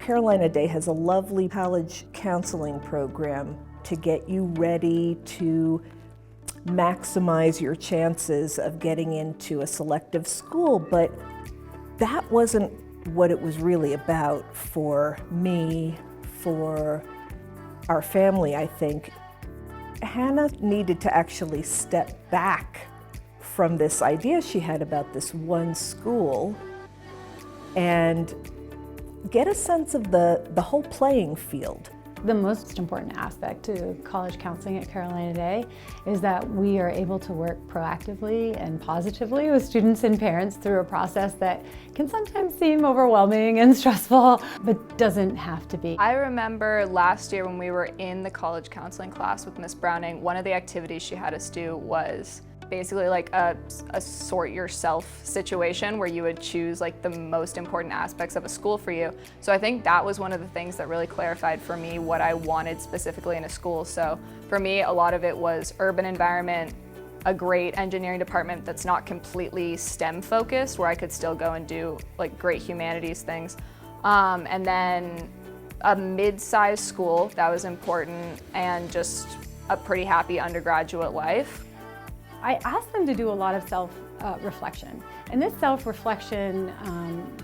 Carolina Day has a lovely college counseling program to get you ready to maximize your chances of getting into a selective school, but that wasn't what it was really about for me, for our family, I think. Hannah needed to actually step back from this idea she had about this one school and get a sense of the whole playing field. The most important aspect to college counseling at Carolina Day is that we are able to work proactively and positively with students and parents through a process that can sometimes seem overwhelming and stressful, but doesn't have to be. I remember last year when we were in the college counseling class with Miss Browning, one of the activities she had us do was basically like a sort yourself situation where you would choose like the most important aspects of a school for you. So I think that was one of the things that really clarified for me what I wanted specifically in a school. So for me, a lot of it was urban environment, a great engineering department that's not completely STEM focused, where I could still go and do like great humanities things. And then a mid-sized school, that was important, and just a pretty happy undergraduate life. I asked them to do a lot of self-reflection, and this self-reflection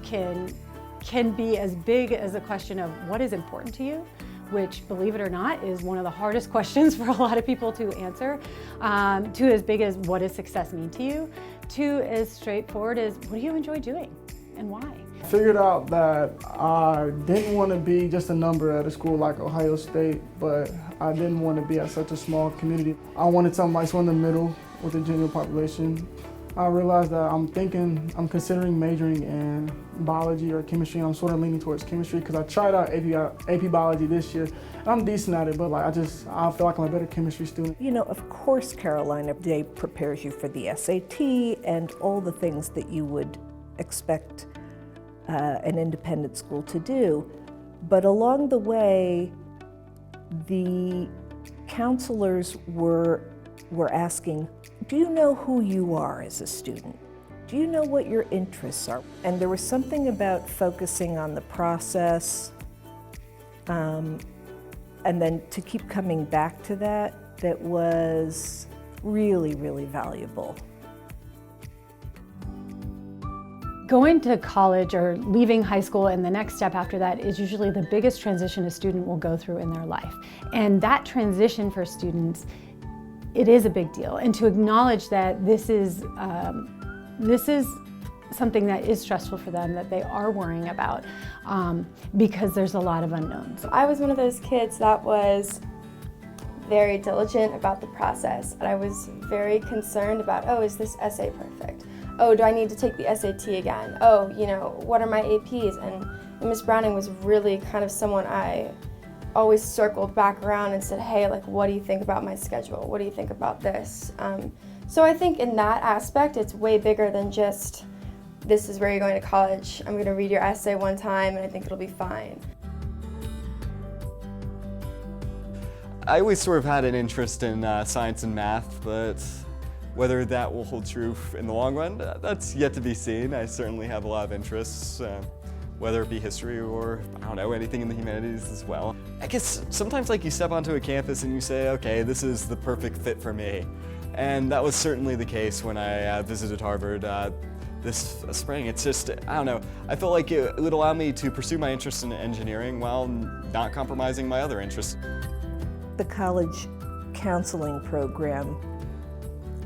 can be as big as a question of what is important to you, which, believe it or not, is one of the hardest questions for a lot of people to answer, to as big as what does success mean to you, to as straightforward as what do you enjoy doing and why. I figured out that I didn't want to be just a number at a school like Ohio State, but I didn't want to be at such a small community. I wanted something like so in the middle with the general population. I realized that I'm considering majoring in biology or chemistry, and I'm sort of leaning towards chemistry because I tried out AP biology this year, and I'm decent at it, but like I feel like I'm a better chemistry student. You know, of course Carolina Day prepares you for the SAT and all the things that you would expect an independent school to do, but along the way, the counselors were asking, do you know who you are as a student? Do you know what your interests are? And there was something about focusing on the process, and then to keep coming back to that was really, really valuable. Going to college or leaving high school and the next step after that is usually the biggest transition a student will go through in their life. And that transition for students, it is a big deal. And to acknowledge that this is something that is stressful for them, that they are worrying about, because there's a lot of unknowns. I was one of those kids that was very diligent about the process. And I was very concerned about, oh, is this essay perfect? Oh, do I need to take the SAT again? Oh, you know, what are my APs? And Miss Browning was really kind of someone I always circled back around and said, hey, like, what do you think about my schedule? What do you think about this? So I think in that aspect, it's way bigger than just, this is where you're going to college. I'm gonna read your essay one time and I think it'll be fine. I always sort of had an interest in science and math, but whether that will hold true in the long run, that's yet to be seen. I certainly have a lot of interests, whether it be history or, I don't know, anything in the humanities as well. I guess sometimes like you step onto a campus and you say, okay, this is the perfect fit for me. And that was certainly the case when I visited Harvard this spring. It's just, I don't know, I felt like it would allow me to pursue my interest in engineering while not compromising my other interests. The college counseling program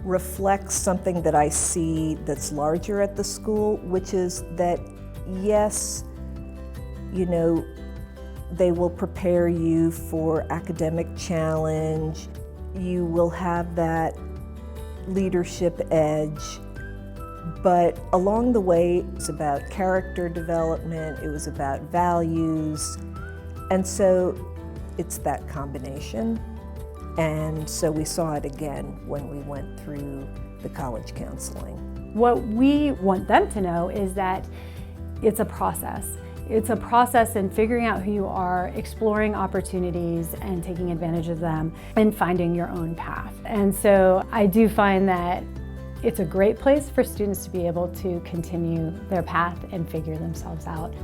reflects something that I see that's larger at the school, which is that, yes, you know, they will prepare you for academic challenge. You will have that leadership edge, but along the way, it's about character development, it was about values, and so it's that combination. And so we saw it again when we went through the college counseling. What we want them to know is that it's a process. It's a process in figuring out who you are, exploring opportunities and taking advantage of them, and finding your own path. And so I do find that it's a great place for students to be able to continue their path and figure themselves out.